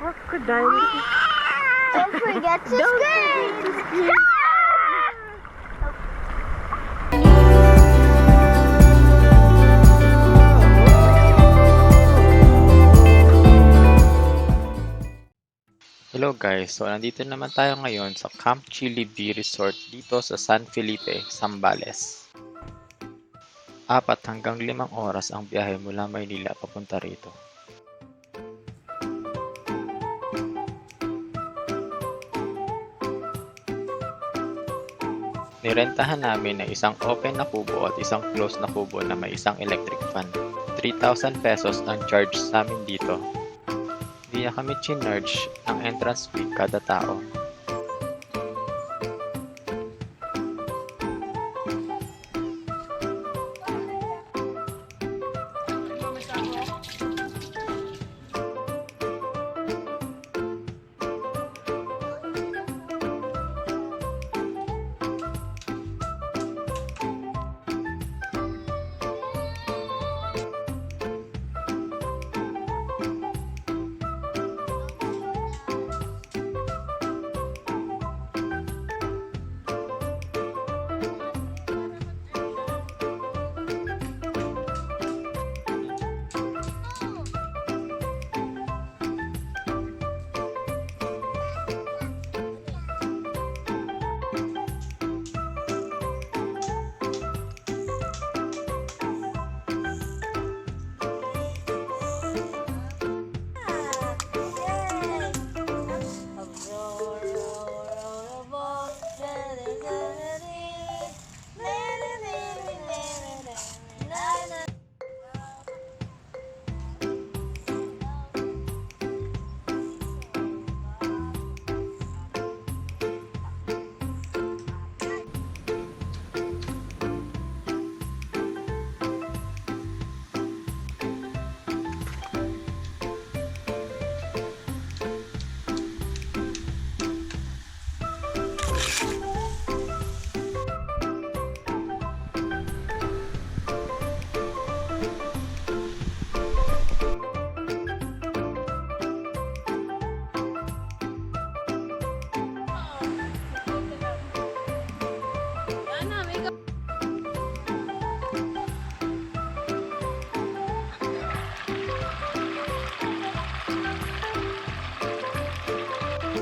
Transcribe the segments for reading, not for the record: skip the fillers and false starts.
Crocodile. Don't forget to scream. Hello guys, so nandito naman tayo ngayon sa Camp Chili Bee Resort dito sa San Felipe, Zambales. 4 hanggang 5 oras ang biyahe mula Maynila papunta rito. Nirentahan namin na isang open na kubo at isang closed na kubo na may isang electric fan. 3,000 pesos ang charge sa amin dito. Hindi na kami chinarge ng entrance fee kada tao.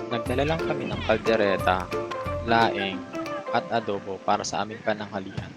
Nagdala lang kami ng kaldereta, laing, at adobo para sa aming pananghalian.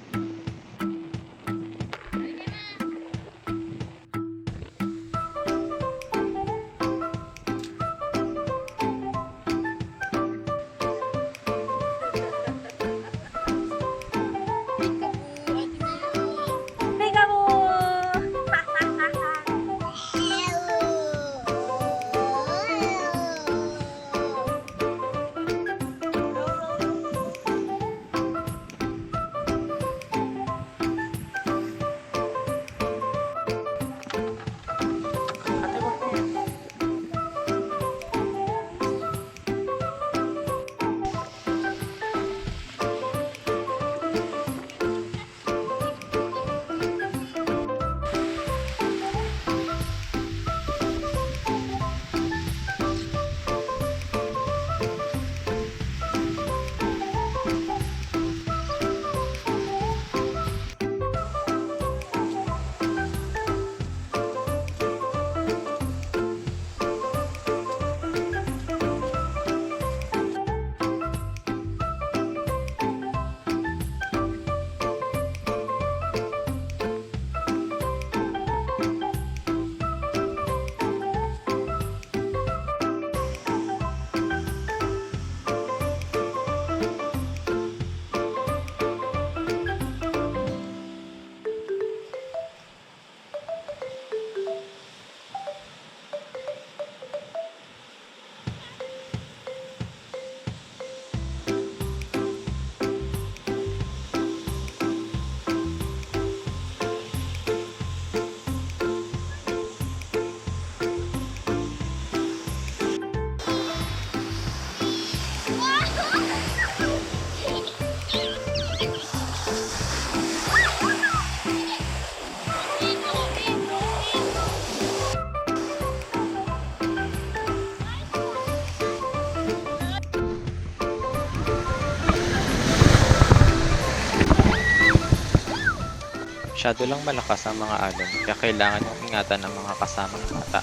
Masyado lang malakas ang mga alon, kaya kailangan yung ingatan ng mga kasamang bata.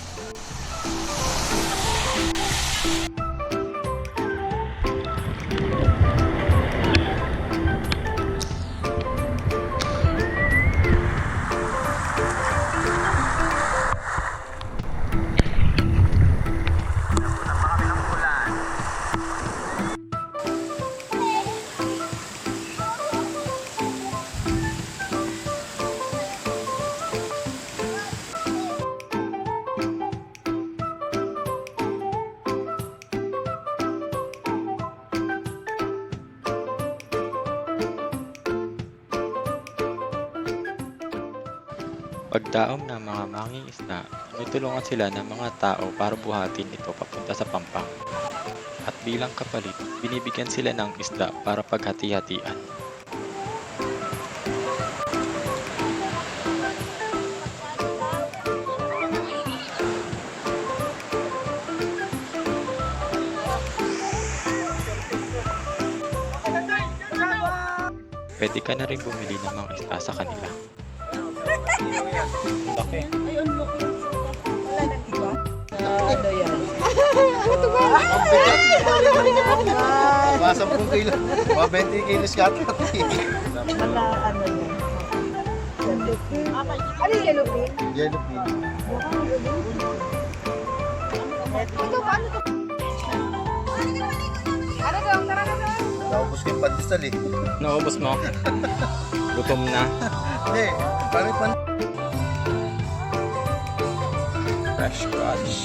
Pagdaong ng mga mangingisda, tinutulungan sila ng mga tao para buhatin ito papunta sa pampang. At bilang kapalit, binibigyan sila ng isda para paghati-hatian. Pwede ka na rin bumili ng mga isda sa kanila. Laki. Ayun, laki. Wala nang iba. Ano yan? Ang bigat. Mga 10 kilo. Mga 20 kilos kata. Wala, ano yan. Ano yung yellow pin? Yellow pin. Ito, paano ito? Ano daw? Tara na daw. Naubos ko yung pandesal eh. Naubos mo? Gutom na. Hindi. Parang Fresh crunch.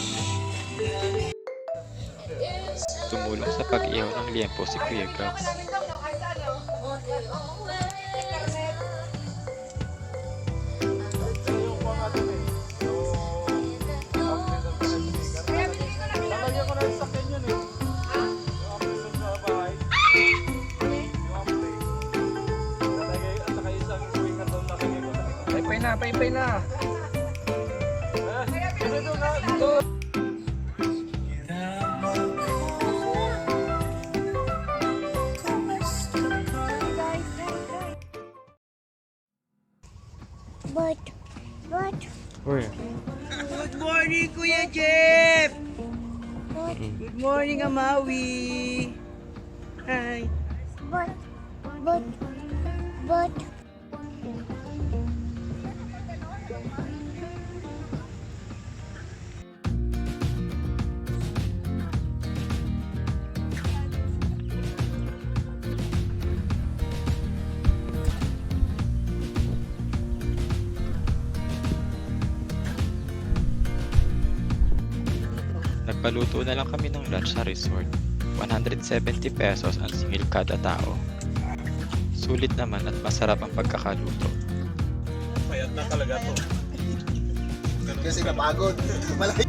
Tumulong sa pag-ihaw ng liempo si Kuya Gabs. Paypay na. But, Uy. Good morning, Kuya Jeff! but, Good morning, Amawi! Hi! but, but, Nagpaluto na lang kami ng lunch sa resort. 170 pesos ang singil kada tao. Sulit naman at masarap ang pagkakaluto. payat na talaga to. Kasi napagod. Malaki.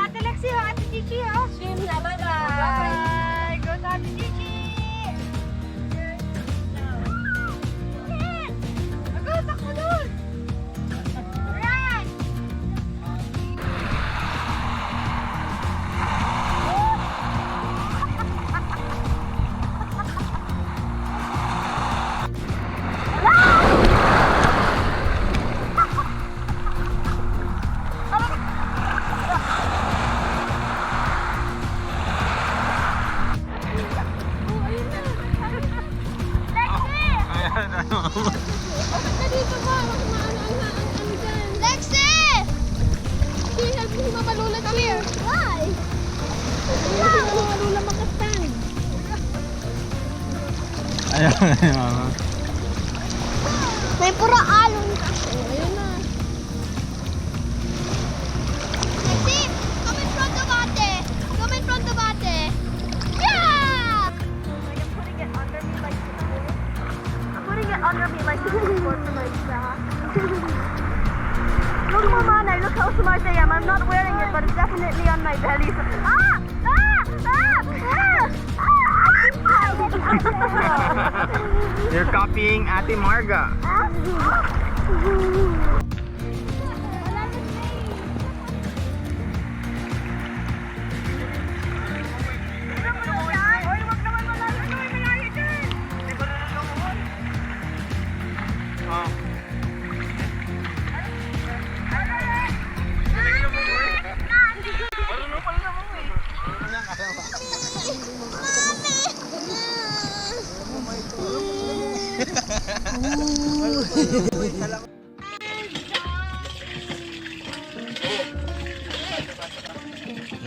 Ate Lexi, Ate Chichi, swim na, bye-bye. Go to Ate Chichi. Go, takbo dun. Run. Lexi! Help me mamalula here. Why? Mamalula makastand. Ayun. May pura alon kasi. Ayun na. Lexi, come in front of ate. Come in front of ate. Yeah! I'm putting it under me like this. I'm putting it under me like this. definitely on my belly. So, You're copying Ate Marga.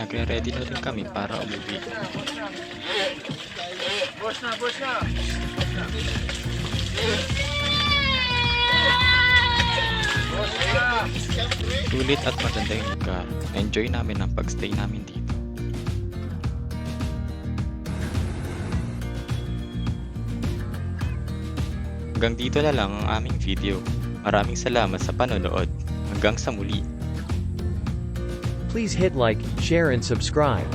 Nagre-ready na rin kami para umuwi. Boss na, boss na. Sulit at maganda yung lugar. Enjoy namin ang pagstay namin dito. Hanggang dito na lang ang aming video. Maraming salamat sa panonood. Hanggang sa muli. Please hit like, share and subscribe.